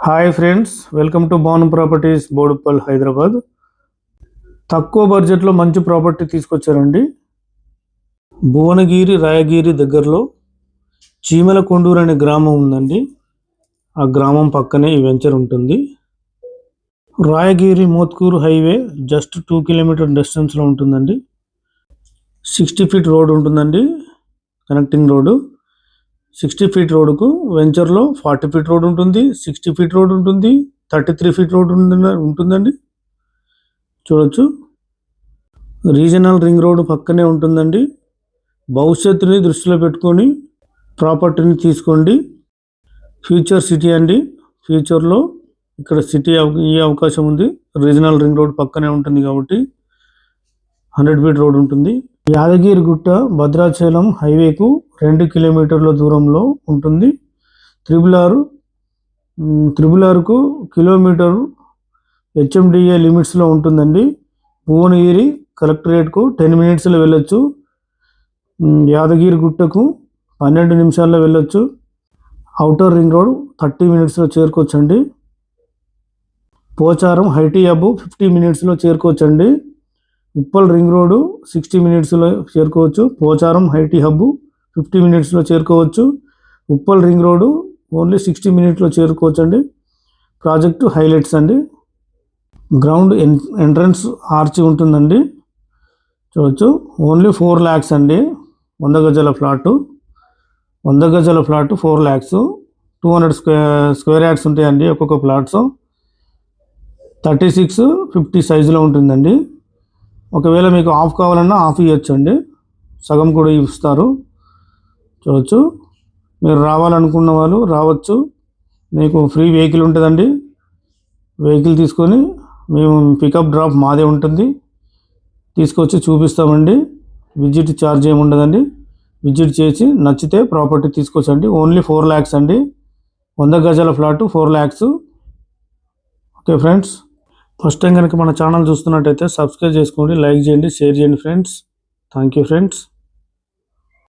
Hi friends, welcome to Bhanu properties Boduppal Hyderabad. తక్కువ బడ్జెట్లో మంచి ప్రాపర్టీ తీసుకొచ్చారండి. భువనగిరి రాయగిరి దగ్గరలో చీమల కొండూరు అనే గ్రామం ఉందండి. ఆ గ్రామం పక్కనే ఈ వెంచర్ ఉంటుంది. Rayagiri Mothkur highway just 2 kilometre డిస్టెన్స్లో ఉంటుందండి. 60 ఫీట్ రోడ్ ఉంటుందండి, కనెక్టింగ్ రోడ్డు. 60 ఫీట్ రోడ్డుకు వెంచర్లో 40 ఫీట్ రోడ్ ఉంటుంది, 60 ఫీట్ రోడ్ ఉంటుంది, 33 ఫీట్ రోడ్ ఉంటుందండి. చూడొచ్చు, రీజనల్ రింగ్ రోడ్ పక్కనే ఉంటుందండి. భవిష్యత్తుని దృష్టిలో పెట్టుకొని ప్రాపర్టీని తీసుకోండి. ఫ్యూచర్ సిటీ అండి. ఫ్యూచర్లో ఇక్కడ సిటీ ఈ అవకాశం ఉంది. రీజనల్ రింగ్ రోడ్ పక్కనే ఉంటుంది కాబట్టి 100 ఫీట్ రోడ్ ఉంటుంది. యాదగిరిగుట్ట భద్రాచలం హైవేకు 2 కిలోమీటర్ల దూరంలో ఉంటుంది. త్రిబుల్ ఆర్కు కిలోమీటర్ హెచ్ఎండిఏ లిమిట్స్లో ఉంటుందండి. భువనగిరి కలెక్టరేట్కు 10 మినిట్స్లో వెళ్ళొచ్చు. యాదగిరిగుట్టకు 12 నిమిషాల్లో వెళ్ళొచ్చు. అవుటర్ రింగ్ రోడ్ 30 మినిట్స్లో చేరుకోవచ్చండి. పోచారం హైటీ హబ్ 50 మినిట్స్లో చేరుకోవచ్చండి. ఉప్పల్ రింగ్ రోడ్డు 60 మినిట్స్లో చేరుకోవచ్చు. పోచారం హైటీ హబ్ 50 మినిట్స్లో చేరుకోవచ్చు. ఉప్పల్ రింగ్ రోడ్డు ఓన్లీ 60 మినిట్స్లో చేరుకోవచ్చు అండి. ప్రాజెక్టు హైలైట్స్ అండి. గ్రౌండ్ ఎంట్రన్స్ ఆర్చి ఉంటుందండి. చూడవచ్చు, ఓన్లీ 4 lakhs అండి. 100 గజాల ఫ్లాటు. 100 గజాల ఫ్లాటు 4 lakhs. 200 స్క్వేర్ యార్డ్స్ ఉంటాయండి ఒక్కొక్క ప్లాట్స్. 36-50 సైజులో ఉంటుందండి. ఒకవేళ మీకు ఆఫ్ కావాలన్నా ఆఫ్ ఇవ్వచ్చు అండి, సగం కూడా ఇస్తారు. చూడవచ్చు, మీరు రావాలనుకున్న వాళ్ళు రావచ్చు. మీకు ఫ్రీ వెహికల్ ఉంటుందండి. వెహికల్ తీసుకొని మేము పికప్ డ్రాప్ మాదే ఉంటుంది. తీసుకొచ్చి చూపిస్తామండి. విజిట్ ఛార్జ్ ఏమి ఉండదండి. విజిట్ చేసి నచ్చితే ప్రాపర్టీ తీసుకొచ్చండి. ఓన్లీ 4 lakhs అండి. 100 గజాల flat 4 lakhs. Okay friends, first time కనుక మన ఛానల్ చూస్తున్నట్టయితే సబ్స్క్రైబ్ చేసుకోండి, లైక్ చేయండి, షేర్ చేయండి ఫ్రెండ్స్. Thank you friends.